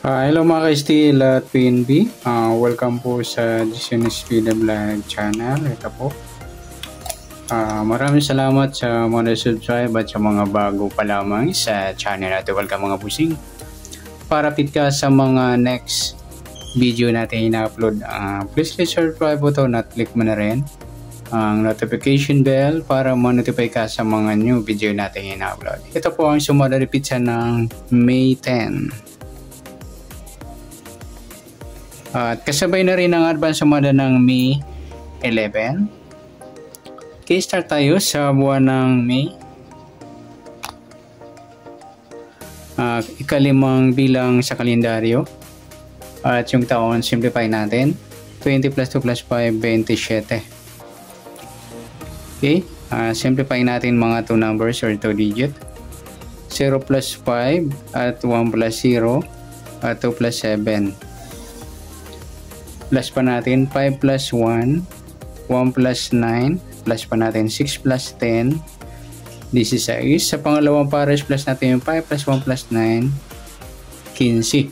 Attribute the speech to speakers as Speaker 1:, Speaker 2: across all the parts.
Speaker 1: Hello mga ka-STL at PNB. Welcome po sa Disionis Vida Vlog channel. Ito po. Maraming salamat sa mga subscribe at sa mga bago pa lamang sa channel natin. Welcome mga busing. Para fit ka sa mga next video natin ina-upload, please subscribe po ito at click mo na rin ang notification bell para ma-notify ka sa mga new video natin ina-upload. Ito po ang sumunod na pizza ng May 10. At kasabay na rin ang advance sumada ng May 11. Okay, start tayo sa buwan ng May. Ikalimang bilang sa kalendaryo. At yung taon, simplify natin. 20 plus 2 plus 5, 27. Okay, simplify natin mga 2 numbers or 2 digit. 0 plus 5 at 1 plus 0 at 2 plus 7. Plus pa natin 5 plus 1, 1 plus 9, plus pa natin 6 plus 10, 16. Sa pangalawang pares plus natin yung 5 plus 1 plus 9, 15.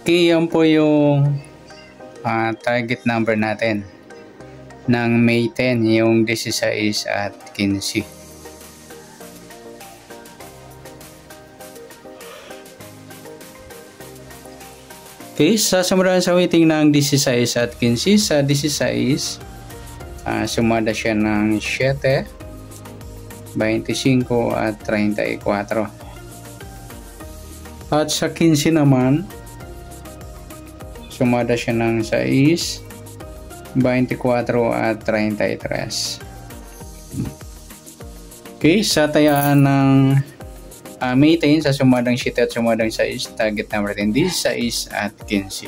Speaker 1: Okay, yan po yung target number natin ng May 10, yung 16 at 15. Okay, sa sumadahan sa waiting ng 16 at 15, sa 16, sumada siya ng 7, 25 at 34. At sa 15 naman, sumada siya ng 6, 24 at 33. Okay, sa tayaan ng May 10 sa sumadang 7 at sumadang 6, target number 10, 16 at 15.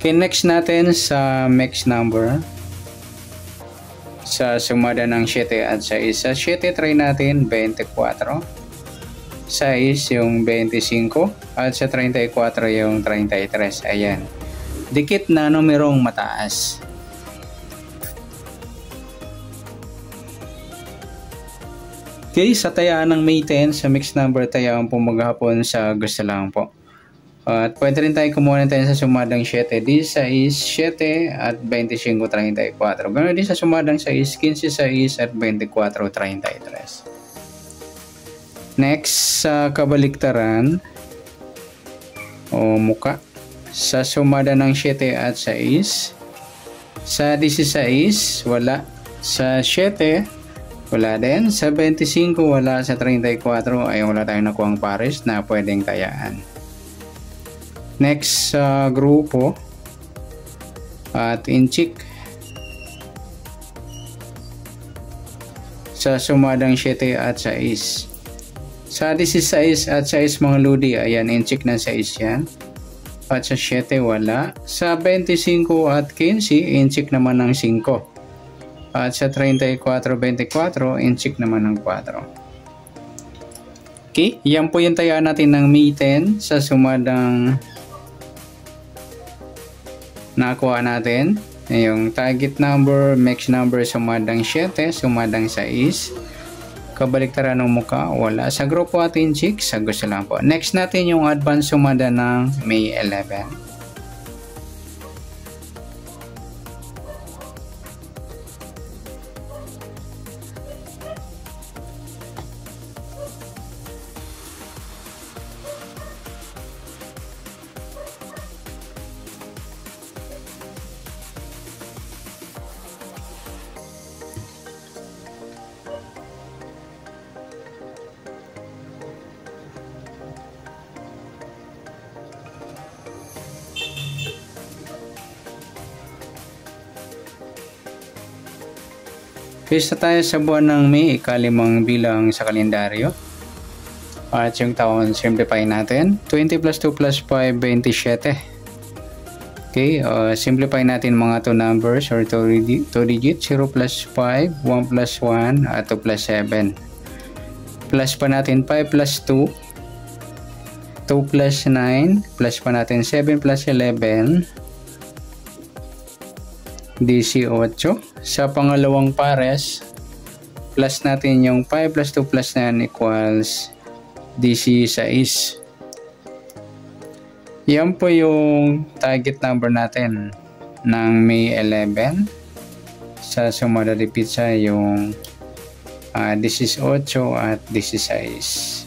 Speaker 1: Okay, next natin sa mix number. Sa sumada ng 7 at 6. Sa 7 try natin 24. 6 yung 25 at sa 34 yung 33. Ayan, dikit na numerong mataas. Okay, sa tayaan ng May 10 sa mixed number, tayaan po maghapon sa gusto lang po. At pwede rin tayo kumuha tayo sa sumadang 7, 16, 7 at 25, 34. Ganoon din sa sumadang 6, 15, 6 at 24, 33. Next, sa kabaliktaran o muka, sa sumada ng 7 at 6, sa 16 wala, sa 7 wala din, sa 25 wala, sa 34 ay wala tayong nakuhang pares na pwedeng tayaan. Next, sa grupo at inchik, sa sumadang 7 at 6. Sa 16 at 6 mga ludi, ayan, inchik ng 6 yan. At sa 7 wala. Sa 25 at 15, inchik naman ng 5. At sa 34, 24, inchik naman ng 4. Okay, yan po yung tayaan natin ng May 10 sa sumadang nakuha natin. Yung target number, mix number, sumadang 7, sumadang 6. Kabaliktaran ng muka, wala. Sa grupo at inchik, sa gusto lang po. Next natin yung advance sumada ng May 11. Pista tayo sa buwan ng May, ikalimang bilang sa kalendaryo. At yung taon, simplify natin. 20 plus 2 plus 5, 27. Okay, simplify natin mga 2 numbers or 2 digits. 0 plus 5, 1 plus 1, at 2 plus 7. Plus pa natin 5 plus 2, 2 plus 9, plus pa natin 7 plus 11, 18. Sa pangalawang pares, plus natin yung 5 plus 2 plus 9 equals 16. Yan po yung target number natin ng May 11. Sa sumada de pizza yung 18 at 16.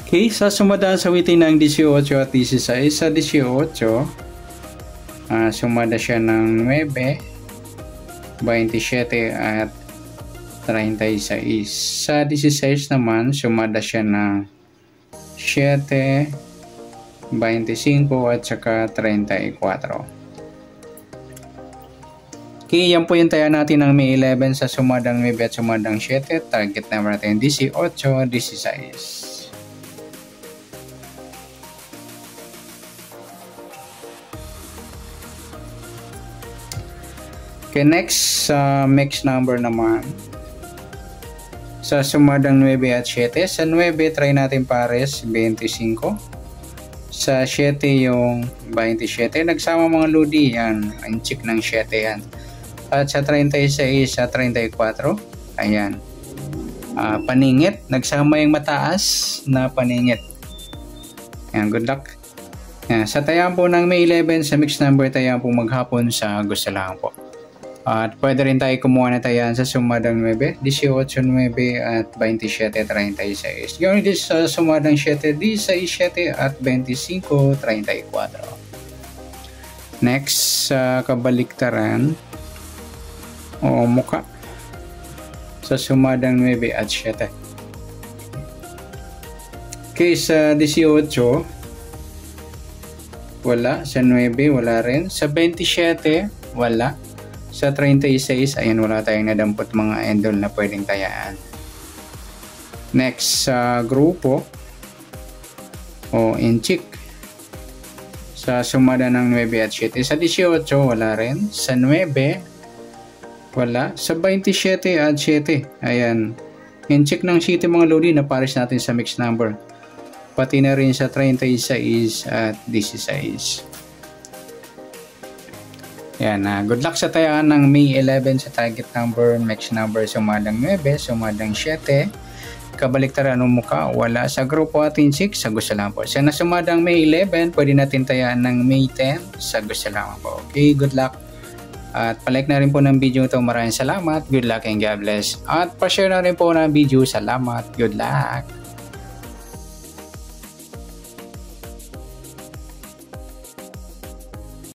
Speaker 1: Okay, sa sumada sa witin ng 18 at 16. Sa 18, sumada siya ng 9, 27 at 36. Sa 16 naman, sumada siya ng 7, 25 at saka 34. Okay, yan po yung taya natin ng May 11 sa sumadang 9 at sumadang 7. Target number natin 18, 16. Okay, next, mix number naman. Sa sumadang 9 at 7. Sa 9, try natin pares 25. Sa 7 yung 27. Nagsama mga lodi yan. Ang check ng 7 yan. At sa 36, sa 34. Ayan. Paningit. Nagsama yung mataas na paningit. Ayan, good luck. Ayan, sa tayaan po ng May 11, sa mix number tayaan po maghapon sa gusto lang po. At pwede rin tayo kumuha na tayo sa sumadang 9, 18, 9 at 27, 36. Gawin din sa sumadang 7, 17 at 25, 34. Next, sa kabaliktaran o muka sa sumadang 9 at 7. Okay, sa 18, wala. Sa 9, wala rin. Sa 27, wala. Sa 36, ayan, wala tayong nadampot mga endol na pwedeng tayaan. Next, sa grupo o inchik. Sa sumada ng 9 at 7. Sa 18, wala rin. Sa 9, wala. Sa 27 at 7, ayan. Inchik ng 7 mga lodi na pares natin sa mixed number. Pati na rin sa 36 at 16. Yan, good luck sa tayaan ng May 11 sa target number, mix number, sumadang 9, sumadang 7. Kabaliktaran ng muka, wala. Sa grupo atin 6, sa gusto lang po. Sa nasumadang May 11, pwede natin tayaan ng May 10, sa gusto lang po. Okay, good luck. At palike na rin po ng video ito. Maraming salamat. Good luck and God bless. At pa-share na rin po ng video. Salamat. Good luck.